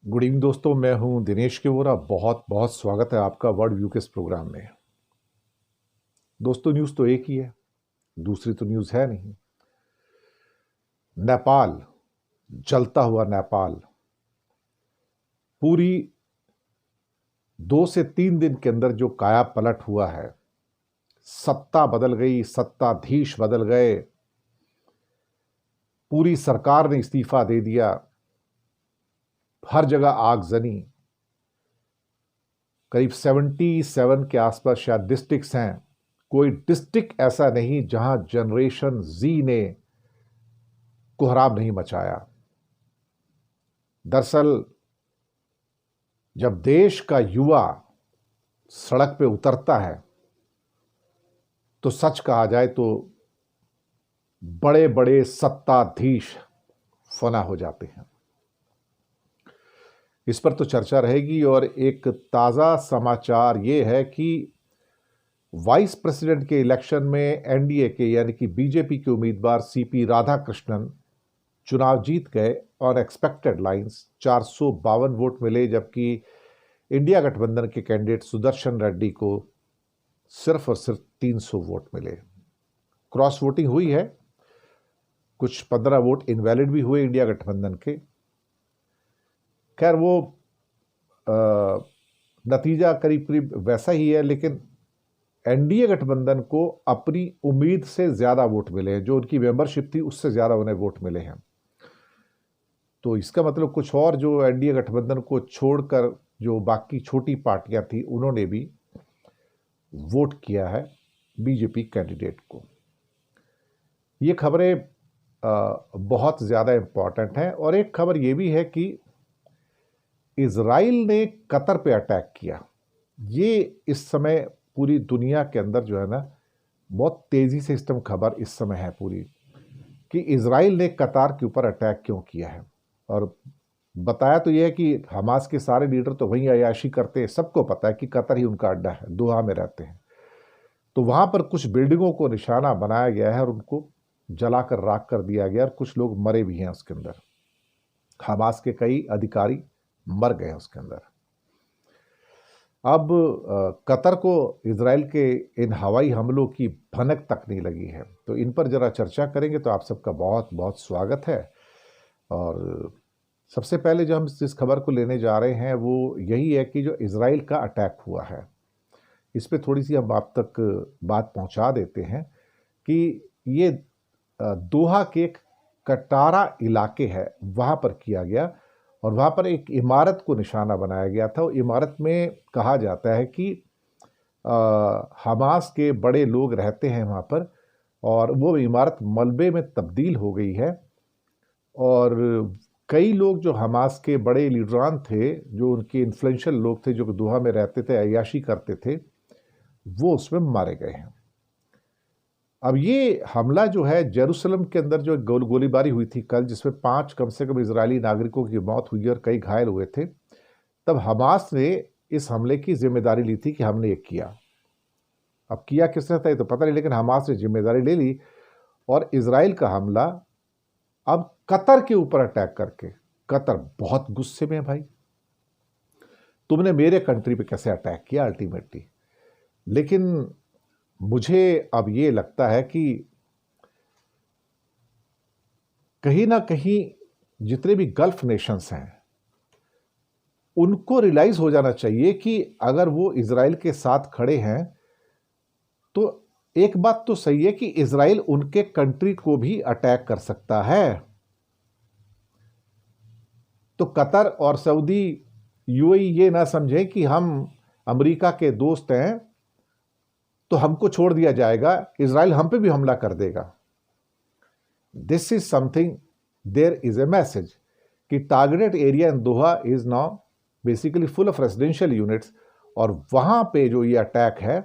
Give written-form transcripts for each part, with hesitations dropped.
Good evening दोस्तों, मैं हूं दिनेश के वोरा। बहुत बहुत स्वागत है आपका वर्ल्ड व्यू के इस प्रोग्राम में। दोस्तों, न्यूज़ तो एक ही है, दूसरी तो न्यूज़ है नहीं। नेपाल, जलता हुआ नेपाल, पूरी 2 से 3 दिन के अंदर जो काया पलट हुआ है, सत्ता बदल गई, सत्ताधीश बदल गए, पूरी सरकार ने इस्तीफा दे दिया, हर जगह आगजनी। करीब 77 के आसपास शायद डिस्ट्रिक्ट्स हैं, कोई डिस्ट्रिक्ट ऐसा नहीं जहां जनरेशन जी ने कोहराम नहीं मचाया। दरअसल जब देश का युवा सड़क पे उतरता है तो सच कहा जाए तो बड़े बड़े सत्ताधीश फना हो जाते हैं। इस पर तो चर्चा रहेगी। और एक ताज़ा समाचार ये है कि वाइस प्रेसिडेंट के इलेक्शन में एनडीए के यानी कि बीजेपी के उम्मीदवार सीपी राधाकृष्णन चुनाव जीत गए। ऑन एक्सपेक्टेड लाइंस 452 वोट मिले, जबकि इंडिया गठबंधन के कैंडिडेट सुदर्शन रेड्डी को सिर्फ और सिर्फ 300 वोट मिले। क्रॉस वोटिंग हुई है, कुछ 15 वोट इनवैलिड भी हुए इंडिया गठबंधन के। खैर, वो नतीजा करीब करीब वैसा ही है, लेकिन एनडीए गठबंधन को अपनी उम्मीद से ज़्यादा वोट मिले हैं, जो उनकी मेंबरशिप थी उससे ज़्यादा उन्हें वोट मिले हैं। तो इसका मतलब कुछ और, जो एनडीए गठबंधन को छोड़कर जो बाकी छोटी पार्टियां थी उन्होंने भी वोट किया है बीजेपी कैंडिडेट को। ये खबरें बहुत ज़्यादा इम्पॉर्टेंट हैं। और एक खबर ये भी है कि इज़राइल ने कतर पे अटैक किया। ये इस समय पूरी दुनिया के अंदर जो है ना, बहुत तेज़ी से इस टाइम खबर इस समय है पूरी, कि इज़राइल ने कतार के ऊपर अटैक क्यों किया है। और बताया तो यह है कि हमास के सारे लीडर तो वहीं अयाशी करते हैं, सबको पता है कि कतर ही उनका अड्डा है, दोहा में रहते हैं। तो वहाँ पर कुछ बिल्डिंगों को निशाना बनाया गया है और उनको जलाकर राख कर दिया गया, और कुछ लोग मरे भी हैं उसके अंदर। हमास के कई अधिकारी मर गए हैं उसके अंदर। अब कतर को इजराइल के इन हवाई हमलों की भनक तक नहीं लगी है, तो इन पर जरा चर्चा करेंगे। तो आप सबका बहुत बहुत स्वागत है। और सबसे पहले जो हम इस खबर को लेने जा रहे हैं वो यही है कि जो इजराइल का अटैक हुआ है, इस पे थोड़ी सी हम आप तक बात पहुंचा देते हैं कि ये दोहा के एक कटारा इलाके है, वहाँ पर किया गया। और वहाँ पर एक इमारत को निशाना बनाया गया था। इमारत में कहा जाता है कि हमास के बड़े लोग रहते हैं वहाँ पर, और वो इमारत मलबे में तब्दील हो गई है। और कई लोग जो हमास के बड़े लीडरान थे, जो उनके इन्फ्लुएंशियल लोग थे, जो दोहा में रहते थे, अय्याशी करते थे, वो उसमें मारे गए हैं। अब ये हमला जो है जेरूसलम के अंदर जो गोलीबारी हुई थी कल, जिसमें 5 कम से कम इजरायली नागरिकों की मौत हुई और कई घायल हुए थे, तब हमास ने इस हमले की जिम्मेदारी ली थी कि हमने ये किया। अब किया किसने था ये तो पता नहीं, लेकिन हमास ने जिम्मेदारी ले ली। और इजराइल का हमला अब कतर के ऊपर अटैक करके, कतर बहुत गुस्से में है भाई, तुमने मेरे कंट्री पे कैसे अटैक किया अल्टीमेटली। लेकिन मुझे अब ये लगता है कि कहीं ना कहीं जितने भी गल्फ नेशंस हैं उनको रियलाइज हो जाना चाहिए कि अगर वो इजराइल के साथ खड़े हैं तो एक बात तो सही है कि इजराइल उनके कंट्री को भी अटैक कर सकता है। तो कतर और सऊदी यूएई ये ना समझे कि हम अमेरिका के दोस्त हैं तो हमको छोड़ दिया जाएगा, इजराइल हम पे भी हमला कर देगा। This is something, there is a message कि targeted area in Doha is now basically full of residential units, और वहां पे जो ये अटैक है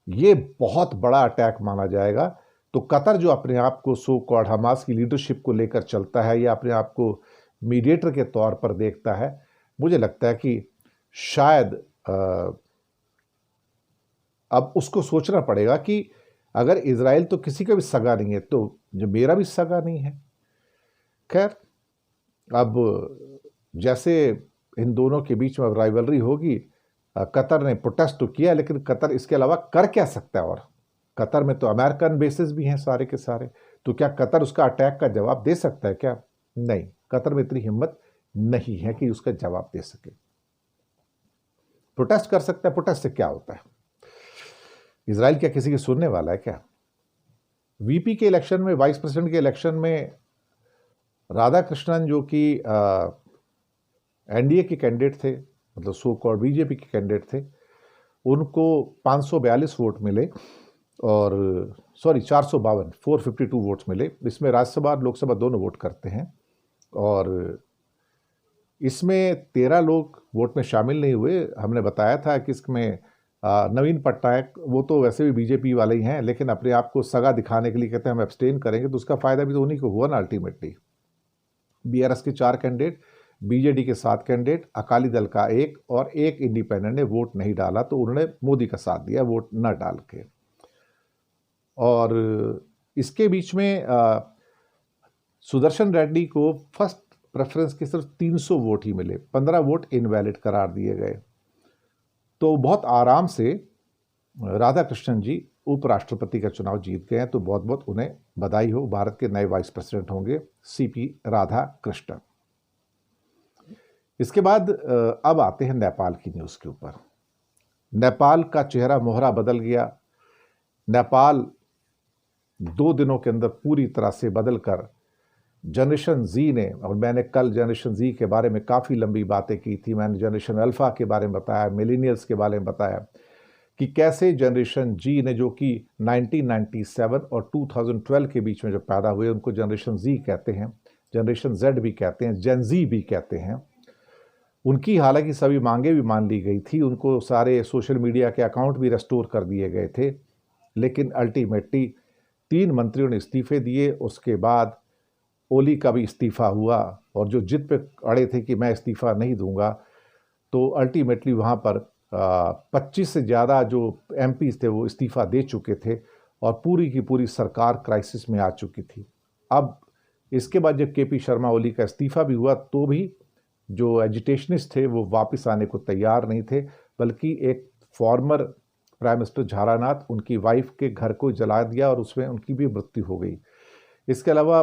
ये बहुत बड़ा अटैक माना जाएगा। तो कतर जो अपने आप को सो कॉल्ड हमास की लीडरशिप को लेकर चलता है या अपने आप को मीडिएटर के तौर पर देखता है, मुझे लगता है कि शायद अब उसको सोचना पड़ेगा कि अगर इजराइल तो किसी का भी सगा नहीं है, तो जो मेरा भी सगा नहीं है। खैर, अब जैसे इन दोनों के बीच में अब राइवलरी होगी। कतर ने प्रोटेस्ट तो किया, लेकिन कतर इसके अलावा कर क्या सकता है? और कतर में तो अमेरिकन बेसिस भी हैं सारे के सारे, तो क्या कतर उसका अटैक का जवाब दे सकता है क्या? नहीं, कतर में इतनी हिम्मत नहीं है कि उसका जवाब दे सके। प्रोटेस्ट कर सकता है, प्रोटेस्ट से क्या होता है? इजराइल क्या किसी की सुनने वाला है क्या? वीपी के इलेक्शन में, वाइस प्रेसिडेंट के इलेक्शन में राधाकृष्णन जो कि एनडीए के कैंडिडेट थे, मतलब सो कॉल्ड बीजेपी के कैंडिडेट थे, उनको 542 वोट मिले, और 452 वोट्स मिले। इसमें राज्यसभा और लोकसभा दोनों वोट करते हैं, और इसमें 13 लोग वोट में शामिल नहीं हुए। हमने बताया था कि इसमें नवीन पटनायक, वो तो वैसे भी बीजेपी वाले ही हैं, लेकिन अपने आप को सगा दिखाने के लिए कहते हैं हम एब्सटेन करेंगे, तो उसका फायदा भी तो उन्हीं को हुआ ना अल्टीमेटली। बीआरएस के 4 कैंडिडेट, बीजेडी के 7 कैंडिडेट, अकाली दल का 1 और 1 इंडिपेंडेंट ने वोट नहीं डाला, तो उन्होंने मोदी का साथ दिया वोट न डाल के। और इसके बीच में सुदर्शन रेड्डी को फर्स्ट प्रेफरेंस के सिर्फ 300 वोट ही मिले, 15 वोट इनवैलिड करार दिए गए। तो बहुत आराम से राधाकृष्णन जी उपराष्ट्रपति का चुनाव जीत गए हैं, तो बहुत बहुत उन्हें बधाई हो। भारत के नए वाइस प्रेसिडेंट होंगे सीपी राधाकृष्णन। इसके बाद अब आते हैं नेपाल की न्यूज़ के ऊपर। नेपाल का चेहरा मोहरा बदल गया। नेपाल 2 दिनों के अंदर पूरी तरह से बदलकर जनरेशन जी ने, और मैंने कल जनरेशन जी के बारे में काफ़ी लंबी बातें की थी, मैंने जनरेशन अल्फ़ा के बारे में बताया, मिलेनियल्स के बारे में बताया कि कैसे जनरेशन जी ने, जो कि 1997 और 2012 के बीच में जो पैदा हुए, उनको जनरेशन जी कहते हैं, जनरेशन जेड भी कहते हैं, जेन जी भी कहते हैं। उनकी हालांकि सभी मांगे भी मान ली गई थी, उनको सारे सोशल मीडिया के अकाउंट भी रेस्टोर कर दिए गए थे, लेकिन अल्टीमेटली 3 मंत्रियों ने इस्तीफे दिए। उसके बाद ओली का भी इस्तीफा हुआ, और जो जिद पे अड़े थे कि मैं इस्तीफा नहीं दूंगा, तो अल्टीमेटली वहाँ पर 25 से ज़्यादा जो एमपीज थे वो इस्तीफा दे चुके थे, और पूरी की पूरी सरकार क्राइसिस में आ चुकी थी। अब इसके बाद जब केपी शर्मा ओली का इस्तीफा भी हुआ, तो भी जो एजिटेशनिस्ट थे वो वापस आने को तैयार नहीं थे, बल्कि एक फॉर्मर प्राइम मिनिस्टर झारानाथ, उनकी वाइफ के घर को जला दिया और उसमें उनकी भी मृत्यु हो गई। इसके अलावा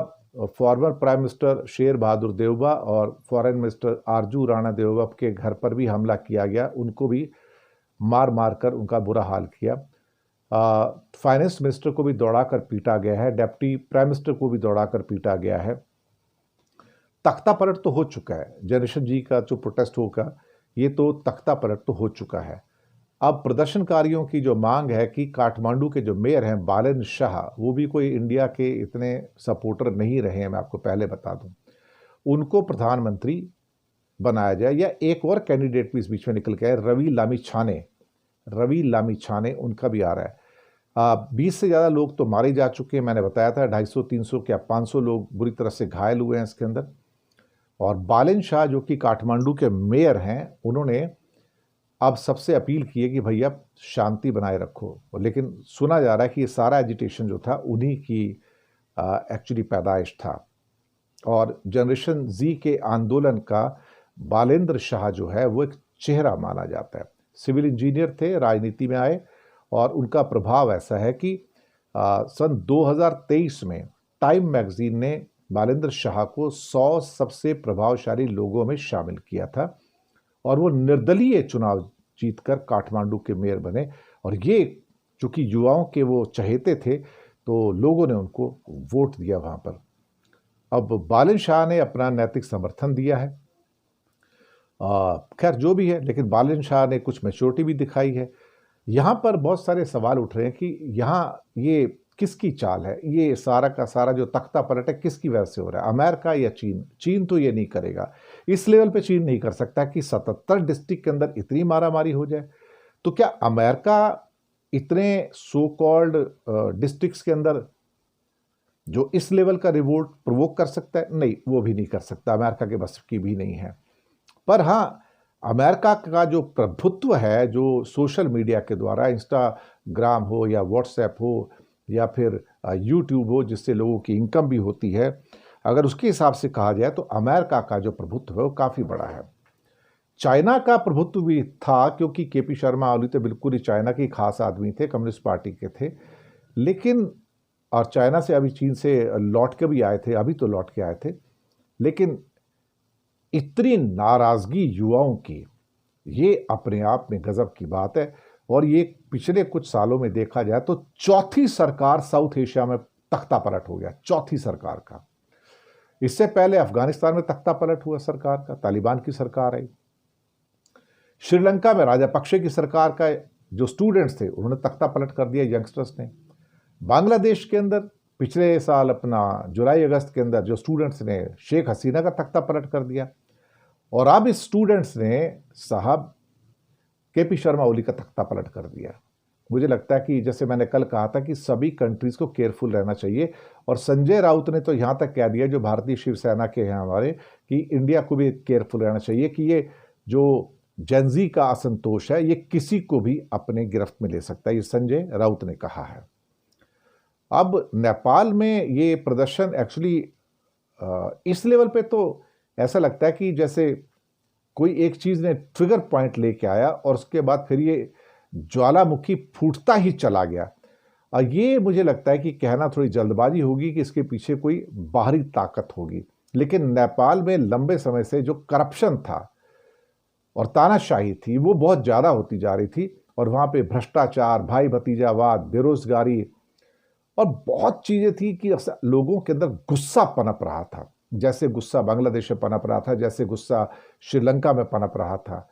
former prime minister Sher Bahadur Deuba और फॉरेन मिनिस्टर आरजू राणा देउबा के घर पर भी हमला किया गया, उनको भी मार मार कर उनका बुरा हाल किया। फाइनेंस मिनिस्टर को भी दौड़ाकर पीटा गया है, डेप्टी प्राइम मिनिस्टर को भी दौड़ाकर पीटा गया है। तख्ता पलट तो हो चुका है, जनरेशन जी का जो प्रोटेस्ट होगा ये तो तख्ता पलट तो हो चुका है। अब प्रदर्शनकारियों की जो मांग है कि काठमांडू के जो मेयर हैं बालन शाह, वो भी कोई इंडिया के इतने सपोर्टर नहीं रहे हैं, मैं आपको पहले बता दूं, उनको प्रधानमंत्री बनाया जाए, या एक और कैंडिडेट भी इस बीच में निकल के आए, रवि लामी छाने उनका भी आ रहा है। 20 से ज़्यादा लोग तो मारे जा चुके हैं, मैंने बताया था 250-300 क्या 500 लोग बुरी तरह से घायल हुए हैं इसके अंदर। और बालन शाह जो कि काठमांडू के मेयर हैं, उन्होंने अब सबसे अपील की है कि भैया शांति बनाए रखो, लेकिन सुना जा रहा है कि ये सारा एजिटेशन जो था उन्हीं की एक्चुअली पैदाइश था। और जनरेशन जी के आंदोलन का बालेंद्र शाह जो है वो एक चेहरा माना जाता है। सिविल इंजीनियर थे, राजनीति में आए, और उनका प्रभाव ऐसा है कि सन 2023 में टाइम मैगजीन ने बालेंद्र शाह को 100 सबसे प्रभावशाली लोगों में शामिल किया था, और वो निर्दलीय चुनाव जीतकर काठमांडू के मेयर बने। और ये चूंकि युवाओं के वो चहेते थे, तो लोगों ने उनको वोट दिया वहाँ पर। अब बालन शाह ने अपना नैतिक समर्थन दिया है, खैर जो भी है, लेकिन बालन शाह ने कुछ मैच्योरिटी भी दिखाई है। यहाँ पर बहुत सारे सवाल उठ रहे हैं कि यहाँ ये किसकी चाल है, ये सारा का सारा जो तख्ता पलट है किसकी वजह से हो रहा है, अमेरिका या चीन? चीन तो ये नहीं करेगा, इस लेवल पे चीन नहीं कर सकता कि 77 डिस्ट्रिक्ट के अंदर इतनी मारामारी हो जाए। तो क्या अमेरिका इतने सो कॉल्ड डिस्ट्रिक्ट्स के अंदर जो इस लेवल का रिवोल्ट प्रोवोक कर सकता है? नहीं, वो भी नहीं कर सकता, अमेरिका के बस की भी नहीं है। पर हाँ, अमेरिका का जो प्रभुत्व है, जो सोशल मीडिया के द्वारा, इंस्टाग्राम हो या व्हाट्सएप हो या फिर यूट्यूब हो, जिससे लोगों की इनकम भी होती है, अगर उसके हिसाब से कहा जाए तो अमेरिका का जो प्रभुत्व है वो काफ़ी बड़ा है। चाइना का प्रभुत्व भी था, क्योंकि केपी शर्मा ओली तो बिल्कुल ही चाइना के खास आदमी थे, कम्युनिस्ट पार्टी के थे। लेकिन और चाइना से अभी चीन से लौट के भी आए थे, अभी तो लौट के आए थे। लेकिन इतनी नाराजगी युवाओं की, ये अपने आप में गजब की बात है। और ये पिछले कुछ सालों में देखा जाए तो चौथी सरकार साउथ एशिया में तख्ता पलट हो गया, चौथी सरकार का। इससे पहले अफगानिस्तान में तख्ता पलट हुआ सरकार का, तालिबान की सरकार आई। श्रीलंका में राजापक्षे की सरकार का जो स्टूडेंट्स थे उन्होंने तख्ता पलट कर दिया, यंगस्टर्स ने। बांग्लादेश के अंदर पिछले साल अपना जुलाई अगस्त के अंदर जो स्टूडेंट्स ने शेख हसीना का तख्ता पलट कर दिया। और अब इस स्टूडेंट्स ने साहब केपी शर्मा ओली का तख्ता पलट कर दिया। मुझे लगता है कि जैसे मैंने कल कहा था कि सभी कंट्रीज को केयरफुल रहना चाहिए। और संजय राउत ने तो यहां तक कह दिया, जो भारतीय शिवसेना के हैं हमारे, कि इंडिया को भी केयरफुल रहना चाहिए कि ये जो जेंजी का असंतोष है ये किसी को भी अपने गिरफ्त में ले सकता है, ये संजय राउत ने कहा है। अब नेपाल में ये प्रदर्शन एक्चुअली इस लेवल पे तो ऐसा लगता है कि जैसे कोई एक चीज ने ट्रिगर पॉइंट लेके आया और उसके बाद फिर ये ज्वालामुखी फूटता ही चला गया। और ये मुझे लगता है कि कहना थोड़ी जल्दबाजी होगी कि इसके पीछे कोई बाहरी ताकत होगी। लेकिन नेपाल में लंबे समय से जो करप्शन था और तानाशाही थी वो बहुत ज़्यादा होती जा रही थी। और वहाँ पे भ्रष्टाचार, भाई भतीजावाद, बेरोजगारी और बहुत चीज़ें थी कि लोगों के अंदर गुस्सा पनप रहा था। जैसे गुस्सा बांग्लादेश में पनप रहा था, जैसे गुस्सा श्रीलंका में पनप रहा था।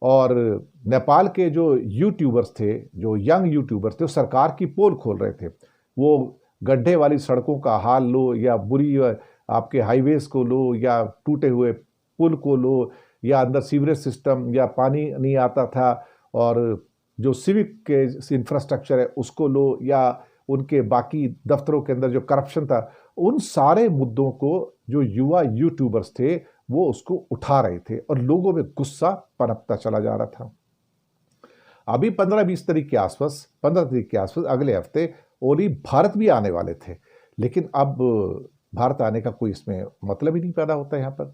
और नेपाल के जो यूट्यूबर्स थे, जो यंग यूट्यूबर्स थे, वो सरकार की पोल खोल रहे थे। वो गड्ढे वाली सड़कों का हाल लो, या बुरी आपके हाईवेज को लो, या टूटे हुए पुल को लो, या अंदर सीवरेज सिस्टम, या पानी नहीं आता था, और जो सिविक के इंफ्रास्ट्रक्चर है उसको लो, या उनके बाकी दफ्तरों के अंदर जो करप्शन था, उन सारे मुद्दों को जो युवा यूट्यूबर्स थे वो उसको उठा रहे थे और लोगों में गुस्सा पनपता चला जा रहा था। अभी 15-20 तारीख के आसपास, 15 तारीख के आसपास अगले हफ्ते ओली भारत भी आने वाले थे। लेकिन अब भारत आने का कोई इसमें मतलब ही नहीं पैदा होता। यहाँ पर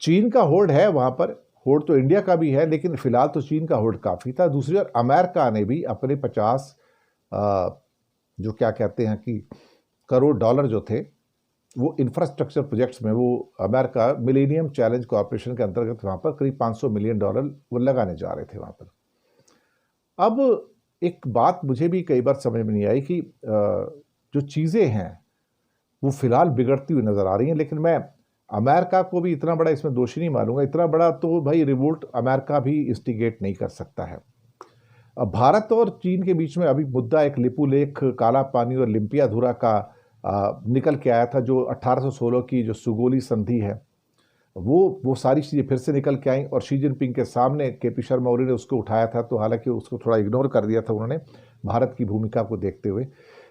चीन का होल्ड है, वहाँ पर होल्ड तो इंडिया का भी है, लेकिन फिलहाल तो चीन का होल्ड काफ़ी था। दूसरी ओर अमेरिका ने भी अपने 50 जो क्या कहते हैं कि करोड़ डॉलर जो थे वो इंफ्रास्ट्रक्चर प्रोजेक्ट्स में, वो अमेरिका मिलेनियम चैलेंज कॉर्पोरेशन के अंतर्गत वहाँ पर करीब $500 मिलियन वो लगाने जा रहे थे वहाँ पर। अब एक बात मुझे भी कई बार समझ में नहीं आई कि जो चीज़ें हैं वो फिलहाल बिगड़ती हुई नज़र आ रही हैं। लेकिन मैं अमेरिका को भी इतना बड़ा इसमें दोषी नहीं मानूंगा। इतना बड़ा तो भाई रिवोल्ट अमेरिका भी इंस्टिगेट नहीं कर सकता है। अब भारत और चीन के बीच में अभी मुद्दा एक लिपुलेख, काला पानी और लिम्पियाधुरा का निकल के आया था। जो 1816 की जो सुगोली संधि है वो सारी चीज़ें फिर से निकल के आई और शी जिनपिंग के सामने केपी शर्मा ओली ने उसको उठाया था। तो हालांकि उसको थोड़ा इग्नोर कर दिया था उन्होंने भारत की भूमिका को देखते हुए।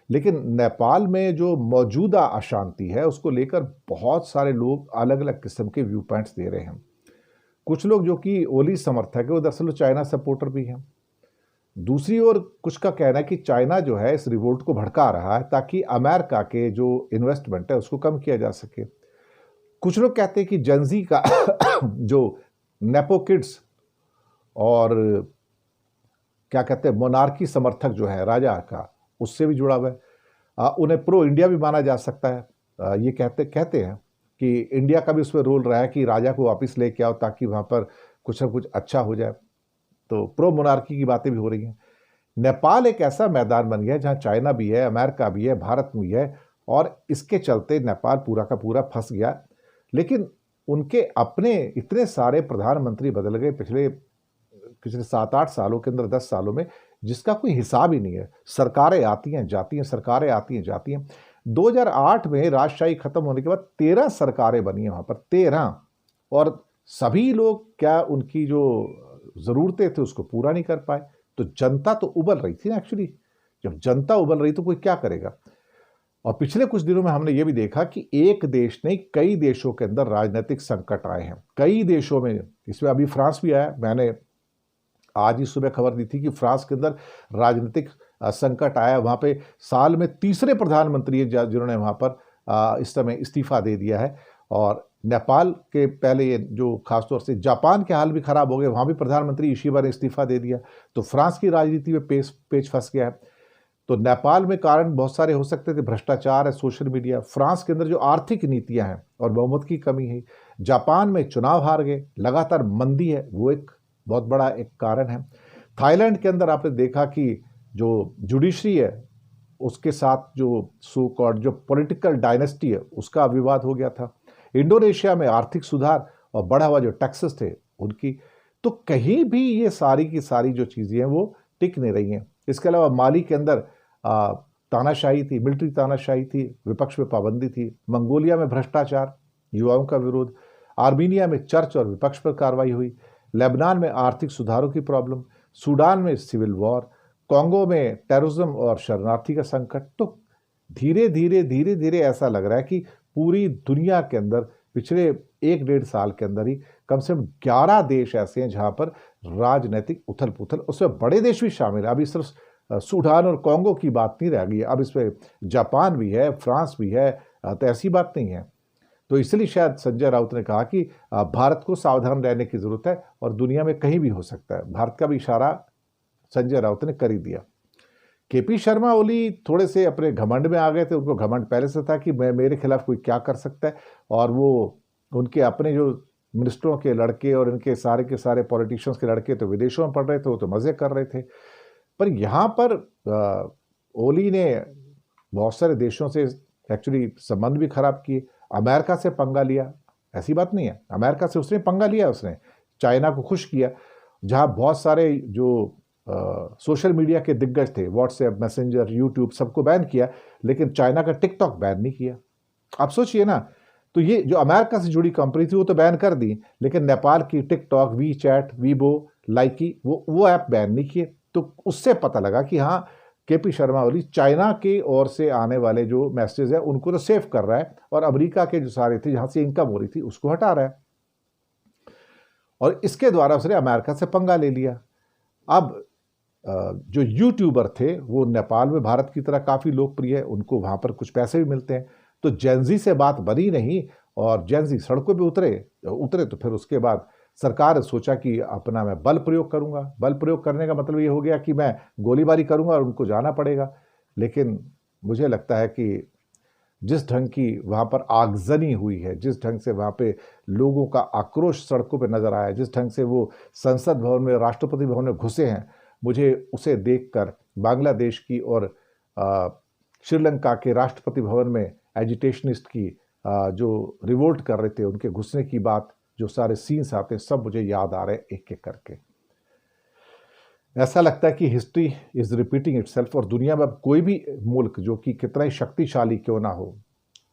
लेकिन नेपाल में जो मौजूदा अशांति है उसको लेकर बहुत सारे लोग अलग अलग किस्म के व्यू पॉइंट्स दे रहे हैं। कुछ लोग जो कि ओली समर्थक है वो दरअसल चाइना सपोर्टर भी हैं। दूसरी ओर कुछ का कहना है कि चाइना जो है इस रिवोल्ट को भड़का रहा है ताकि अमेरिका के जो इन्वेस्टमेंट है उसको कम किया जा सके। कुछ लोग कहते हैं कि जेंजी का जो नेपो किड्स और क्या कहते हैं मोनार्की समर्थक जो है राजा का, उससे भी जुड़ा हुआ है। उन्हें प्रो इंडिया भी माना जा सकता है। ये कहते हैं कि इंडिया का भी उसमें रोल रहा है कि राजा को वापस लेके आओ ताकि वहाँ पर कुछ ना कुछ अच्छा हो जाए। तो प्रो मोनार्की की बातें भी हो रही हैं। नेपाल एक ऐसा मैदान बन गया जहाँ चाइना भी है, अमेरिका भी है, भारत भी है, और इसके चलते नेपाल पूरा का पूरा फंस गया। लेकिन उनके अपने इतने सारे प्रधानमंत्री बदल गए पिछले 7-8 सालों के अंदर, 10 सालों में, जिसका कोई हिसाब ही नहीं है। सरकारें आती हैं जाती हैं, सरकारें आती हैं जाती हैं। 2008 में राजशाही खत्म होने के बाद 13 सरकारें बनी हैं वहाँ पर, 13, और सभी लोग क्या उनकी जो ज़रूरतें थे उसको पूरा नहीं कर पाए। तो जनता तो उबल रही थी ना। एक्चुअली जब जनता उबल रही तो कोई क्या करेगा। और पिछले कुछ दिनों में हमने ये भी देखा कि एक देश नहीं कई देशों के अंदर राजनीतिक संकट आए हैं। कई देशों में, इसमें अभी फ्रांस भी आया। मैंने आज ही सुबह खबर दी थी कि फ्रांस के अंदर राजनीतिक संकट आया। वहाँ पे साल में तीसरे प्रधानमंत्री हैं जिन्होंने वहाँ पर इस समय इस्तीफा दे दिया है। और नेपाल के पहले ये जो खासतौर से जापान के हाल भी खराब हो गए, वहाँ भी प्रधानमंत्री इशिबा ने इस्तीफा दे दिया, तो फ्रांस की राजनीति में पेच फंस गया है। तो नेपाल में कारण बहुत सारे हो सकते थे, भ्रष्टाचार है, सोशल मीडिया, फ्रांस के अंदर जो आर्थिक नीतियां हैं और बहुमत की कमी है, जापान में चुनाव हार गए, लगातार मंदी है, वो एक बहुत बड़ा एक कारण है। थाईलैंड के अंदर आपने देखा कि जो जुडिशरी है उसके साथ जो सो कॉल्ड जो पॉलिटिकल डायनेस्टी है उसका विवाद हो गया था। इंडोनेशिया में आर्थिक सुधार और बढ़ा हुआ जो टैक्सेस थे उनकी, तो कहीं भी ये सारी की सारी जो चीज़ें हैं वो टिक नहीं रही हैं। इसके अलावा माली के अंदर तानाशाही थी, मिलिट्री तानाशाही थी, विपक्ष में पाबंदी थी। मंगोलिया में भ्रष्टाचार, युवाओं का विरोध। आर्मीनिया में चर्च और विपक्ष पर कार्रवाई हुई। लेबनान में आर्थिक सुधारों की प्रॉब्लम। सूडान में सिविल वॉर। कॉन्गो में टेररिज्म और शरणार्थी का संकट। तो धीरे धीरे ऐसा लग रहा है कि पूरी दुनिया के अंदर पिछले 1-1.5 साल के अंदर ही कम से कम 11 देश ऐसे हैं जहां पर राजनीतिक उथल पुथल, उसमें बड़े देश भी शामिल है। अभी सिर्फ सूडान और कॉन्गो की बात नहीं रह गई है, अब इसमें जापान भी है, फ्रांस भी है, तो ऐसी बात नहीं है। तो इसलिए शायद संजय राउत ने कहा कि भारत को सावधान रहने की जरूरत है और दुनिया में कहीं भी हो सकता है। भारत का भी इशारा संजय राउत ने कर ही दिया। केपी शर्मा ओली थोड़े से अपने घमंड में आ गए थे, उनको घमंड पहले से था कि मेरे खिलाफ कोई क्या कर सकता है, और वो उनके अपने जो मिनिस्टरों के लड़के और इनके सारे के सारे पॉलिटिशियंस के लड़के तो विदेशों में पढ़ रहे थे, वो तो मज़े कर रहे थे। पर यहाँ पर ओली ने बहुत सारे देशों से एक्चुअली संबंध भी खराब किए, अमेरिका से पंगा लिया, ऐसी बात नहीं है, अमेरिका से उसने पंगा लिया, उसने चाइना को खुश किया, जहाँ बहुत सारे जो सोशल मीडिया के दिग्गज थे, व्हाट्सएप, मैसेंजर, यूट्यूब, सबको बैन किया, लेकिन चाइना का टिकटॉक बैन नहीं किया। आप सोचिए ना, तो ये जो अमेरिका से जुड़ी कंपनी थी वो तो बैन कर दी, लेकिन नेपाल की टिकटॉक, वी चैट, वीबो, लाइकी, वो ऐप बैन नहीं किए। तो उससे पता लगा कि हाँ, केपी शर्मा ओली चाइना की ओर से आने वाले जो मैसेज है उनको तो सेव कर रहा है, और अमेरिका के जो सारे थे जहां से इनकम हो रही थी उसको हटा रहा है, और इसके द्वारा उसने अमेरिका से पंगा ले लिया। अब जो यूट्यूबर थे वो नेपाल में भारत की तरह काफ़ी लोकप्रिय है, उनको वहाँ पर कुछ पैसे भी मिलते हैं, तो जेनजी से बात बनी नहीं और जेनजी सड़कों पे उतरे तो फिर उसके बाद सरकार ने सोचा कि अपना मैं बल प्रयोग करूंगा। बल प्रयोग करने का मतलब ये हो गया कि मैं गोलीबारी करूंगा और उनको जाना पड़ेगा। लेकिन मुझे लगता है कि जिस ढंग की वहाँ पर आगजनी हुई है, जिस ढंग से वहाँ पे लोगों का आक्रोश सड़कों पे नजर आया, जिस ढंग से वो संसद भवन में, राष्ट्रपति भवन में घुसे हैं, मुझे उसे देखकर बांग्लादेश की और श्रीलंका के राष्ट्रपति भवन में एजिटेशनिस्ट की जो रिवोल्ट कर रहे थे उनके घुसने की बात, जो सारे सीन्स आते हैं, सब मुझे याद आ रहे हैं एक एक करके। ऐसा लगता है कि हिस्ट्री इज रिपीटिंग इटसेल्फ, और दुनिया में अब कोई भी मुल्क जो कि कितना ही शक्तिशाली क्यों ना हो,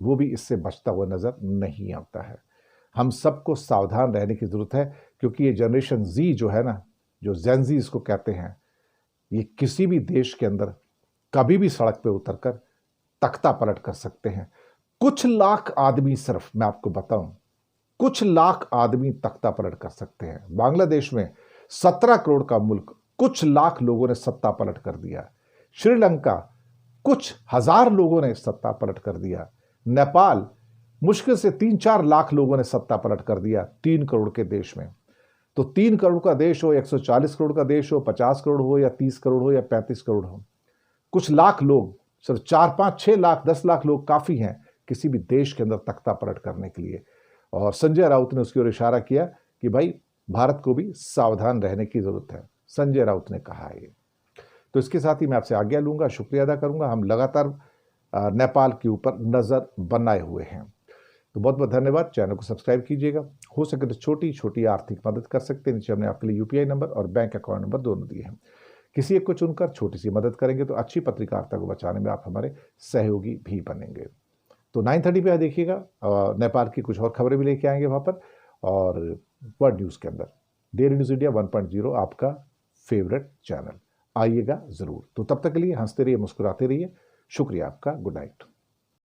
वो भी इससे बचता हुआ नजर नहीं आता है। हम सबको सावधान रहने की जरूरत है, क्योंकि ये जनरेशन जी जो है ना, जो जेनजी इसको कहते हैं, ये किसी भी देश के अंदर कभी भी सड़क पे उतरकर तख्ता पलट कर सकते हैं। कुछ लाख आदमी, सिर्फ मैं आपको बताऊं, कुछ लाख आदमी तख्ता पलट कर सकते हैं। बांग्लादेश में 17 करोड़ का मुल्क, कुछ लाख लोगों ने सत्ता पलट कर दिया। श्रीलंका, कुछ हजार लोगों ने सत्ता पलट कर दिया। नेपाल, मुश्किल से 3-4 लाख लोगों ने सत्ता पलट कर दिया 3 करोड़ के देश में। तो 3 करोड़ का देश हो, 140 करोड़ का देश हो, 50 करोड़ हो या 30 करोड़ हो या 35 करोड़ हो, कुछ लाख लोग, सिर्फ 4-5-6 लाख, 10 लाख लोग काफी हैं किसी भी देश के अंदर तख्ता पलट करने के लिए। और संजय राउत ने उसकी ओर इशारा किया कि भाई भारत को भी सावधान रहने की जरूरत है, संजय राउत ने कहा है। तो इसके साथ ही मैं आपसे आज्ञा लूंगा, शुक्रिया अदा करूंगा। हम लगातार नेपाल के ऊपर नजर बनाए हुए हैं। तो बहुत बहुत धन्यवाद। चैनल को सब्सक्राइब कीजिएगा, हो सके तो छोटी छोटी आर्थिक मदद कर सकते हैं। नीचे हमने आपके लिए यूपीआई नंबर और बैंक अकाउंट नंबर दोनों दिए हैं। किसी एक को चुनकर छोटी सी मदद करेंगे तो अच्छी पत्रकारिता को बचाने में आप हमारे सहयोगी भी बनेंगे। तो 9:30 पे देखिएगा, नेपाल की कुछ और खबरें भी लेके आएंगे वहाँ पर, और वर्ल्ड न्यूज़ के अंदर डेली न्यूज़ इंडिया 1.0 आपका फेवरेट चैनल, आइएगा ज़रूर। तो तब तक के लिए हंसते रहिए, मुस्कुराते रहिए। शुक्रिया आपका। Good night.